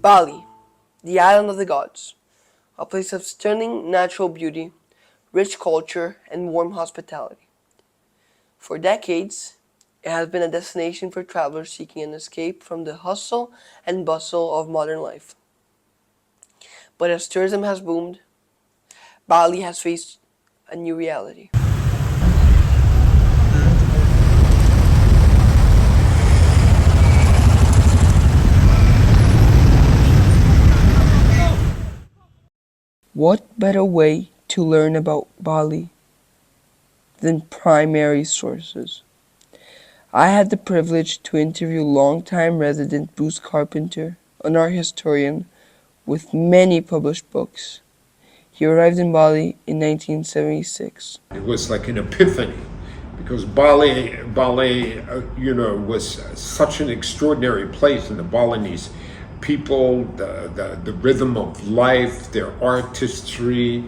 Bali, the island of the gods, a place of stunning natural beauty, rich culture, and warm hospitality. For decades, it has been a destination for travelers seeking an escape from the hustle and bustle of modern life. But as tourism has boomed, Bali has faced a new reality. What better way to learn about Bali than primary sources? I had the privilege to interview longtime resident Bruce Carpenter, an art historian with many published books. He arrived in Bali in 1976. It was like an epiphany because Bali, was such an extraordinary place, and the Balinese people, the rhythm of life, their artistry,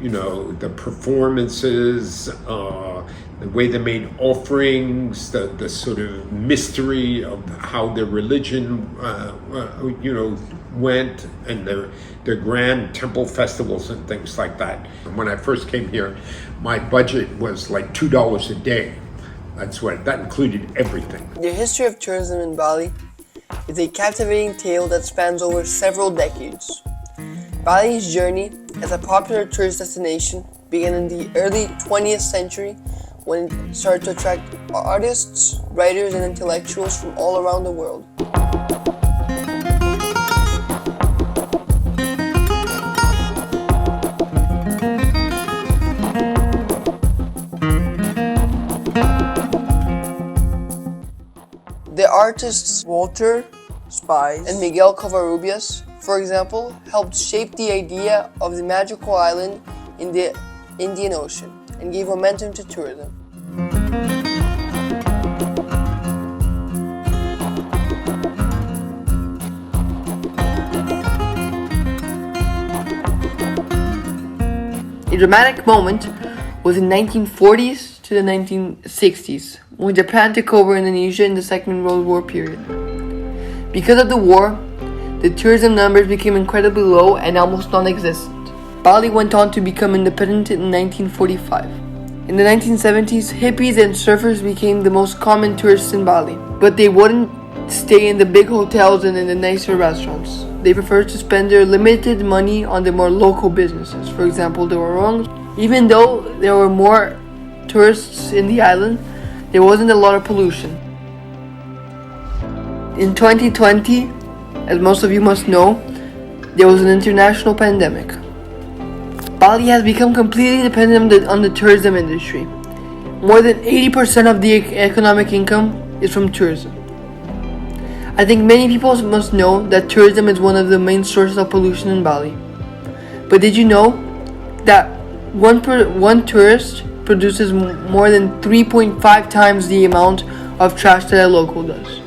the performances, the way they made offerings, the sort of mystery of how their religion, went, and their grand temple festivals and things like that. And when I first came here, my budget was like $2 a day. That included everything. The history of tourism in Bali is a captivating tale that spans over several decades. Bali's journey as a popular tourist destination began in the early 20th century when it started to attract artists, writers, and intellectuals from all around the world. The artists Walter Spies and Miguel Covarrubias, for example, helped shape the idea of the magical island in the Indian Ocean and gave momentum to tourism. A dramatic moment was in the 1940s to the 1960s, when Japan took over Indonesia in the Second World War period. Because of the war, the tourism numbers became incredibly low and almost non-existent. Bali went on to become independent in 1945. In the 1970s, hippies and surfers became the most common tourists in Bali, but they wouldn't stay in the big hotels and in the nicer restaurants. They preferred to spend their limited money on the more local businesses, for example, the warongs. Even though there were more tourists in the island, there wasn't a lot of pollution. In 2020, as most of you must know, there was an international pandemic. Bali has become completely dependent on the tourism industry. More than 80% of the economic income is from tourism. I think many people must know that tourism is one of the main sources of pollution in Bali. But did you know that one tourist produces more than 3.5 times the amount of trash that a local does?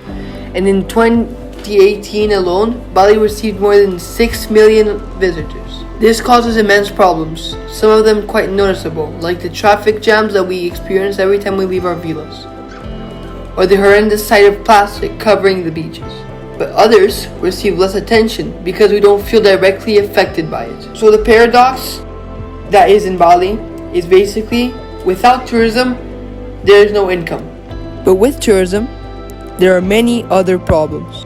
And in 2018 alone, Bali received more than 6 million visitors. This causes immense problems, some of them quite noticeable, like the traffic jams that we experience every time we leave our villas, or the horrendous sight of plastic covering the beaches. But others receive less attention because we don't feel directly affected by it. So the paradox that is in Bali is basically, without tourism, there is no income. But with tourism, there are many other problems.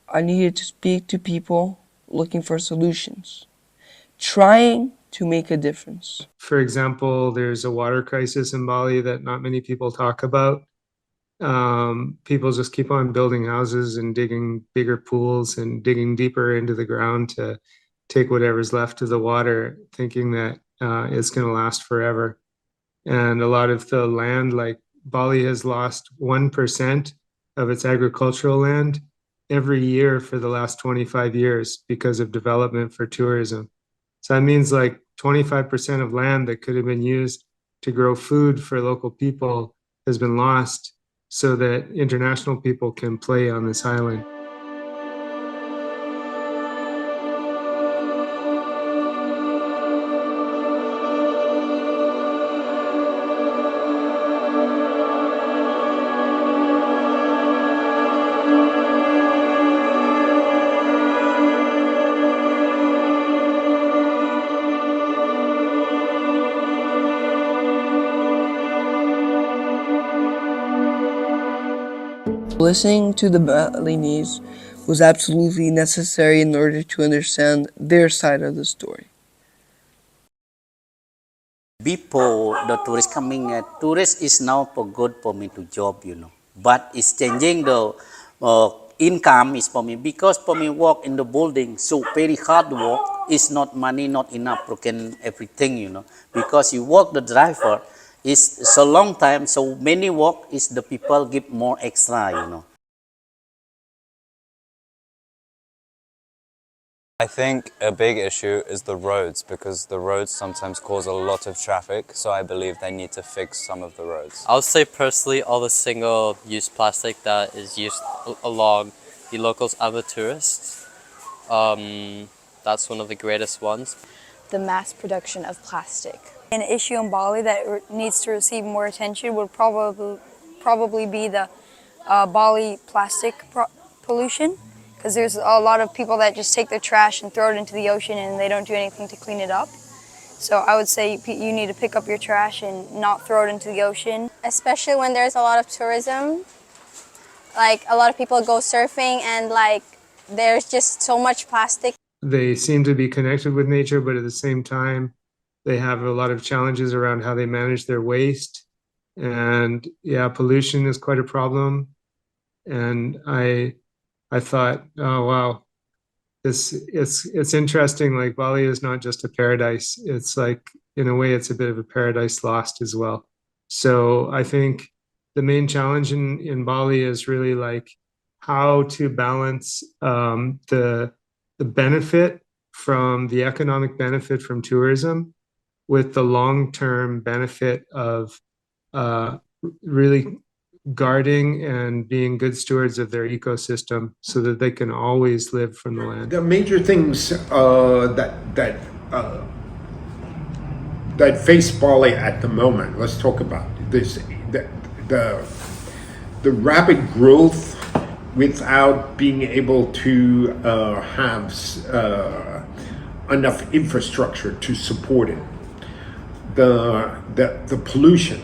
I needed to speak to people looking for solutions, trying to make a difference. For example, there's a water crisis in Bali that not many people talk about. People just keep on building houses and digging bigger pools and digging deeper into the ground to take whatever's left of the water, thinking that it's going to last forever. And a lot of the land, like Bali has lost 1% of its agricultural land every year for the last 25 years because of development for tourism. So that means like 25% of land that could have been used to grow food for local people has been lost so that international people can play on this island. Listening to the Balinese was absolutely necessary in order to understand their side of the story. Before the tourist coming, tourist is now for good for me to job, but it's changing the income is for me, because for me work in the building, so very hard work, is not money, not enough to can everything, because you work the driver is so long time, so many work is the people give more extra. I think a big issue is the roads, because the roads sometimes cause a lot of traffic, so I believe they need to fix some of the roads. I would say personally all the single-use plastic that is used along the locals and the tourists. That's one of the greatest ones. The mass production of plastic. An issue in Bali that needs to receive more attention would probably be the Bali plastic pollution, because there's a lot of people that just take their trash and throw it into the ocean and they don't do anything to clean it up. So I would say you need to pick up your trash and not throw it into the ocean. Especially when there's a lot of tourism, like a lot of people go surfing and like there's just so much plastic. They seem to be connected with nature, but at the same time, they have a lot of challenges around how they manage their waste. And yeah, pollution is quite a problem. And I thought, oh wow, it's interesting. Like Bali is not just a paradise. It's like, in a way, it's a bit of a paradise lost as well. So I think the main challenge in Bali is really like how to balance the benefit from the economic benefit from tourism with the long-term benefit of really guarding and being good stewards of their ecosystem so that they can always live from the land. The major things that face Bali at the moment, let's talk about this, the rapid growth without being able to have enough infrastructure to support it. The pollution.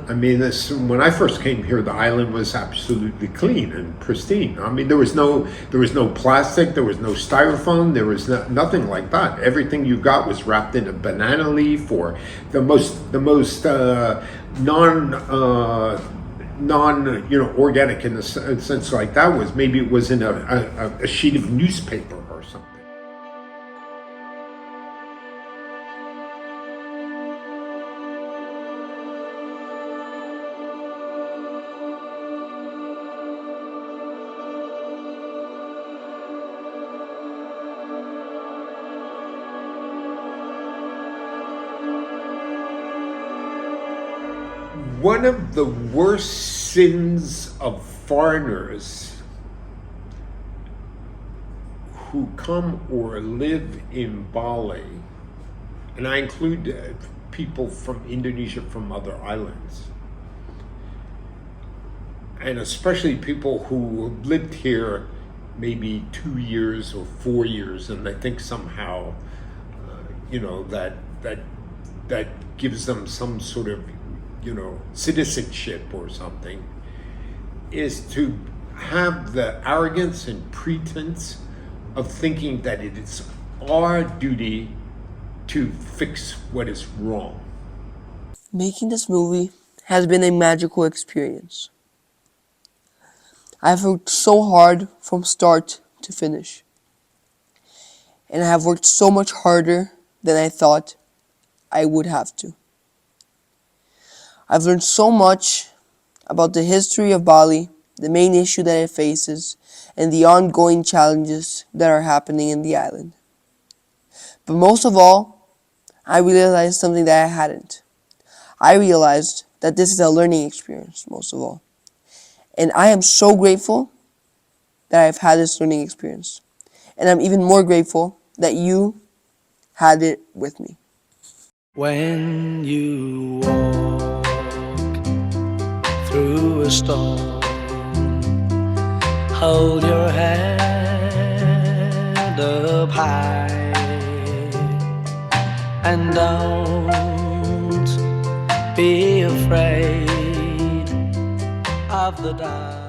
I mean, when I first came here, the island was absolutely clean and pristine. I mean, there was no plastic, there was no styrofoam, there was nothing like that. Everything you got was wrapped in a banana leaf, or the most non organic in a sense like that was maybe it was in a sheet of newspaper or something. One of the worst sins of foreigners who come or live in Bali, and I include people from Indonesia, from other islands, and especially people who lived here maybe 2 years or 4 years, and they think somehow, that gives them some sort of citizenship or something, is to have the arrogance and pretense of thinking that it is our duty to fix what is wrong. Making this movie has been a magical experience. I've worked so hard from start to finish. And I have worked so much harder than I thought I would have to. I've learned so much about the history of Bali, the main issue that it faces, and the ongoing challenges that are happening in the island. But most of all, I realized something that I hadn't. I realized that this is a learning experience, most of all. And I am so grateful that I've had this learning experience. And I'm even more grateful that you had it with me. When you walk through a storm, hold your head up high and don't be afraid of the dark.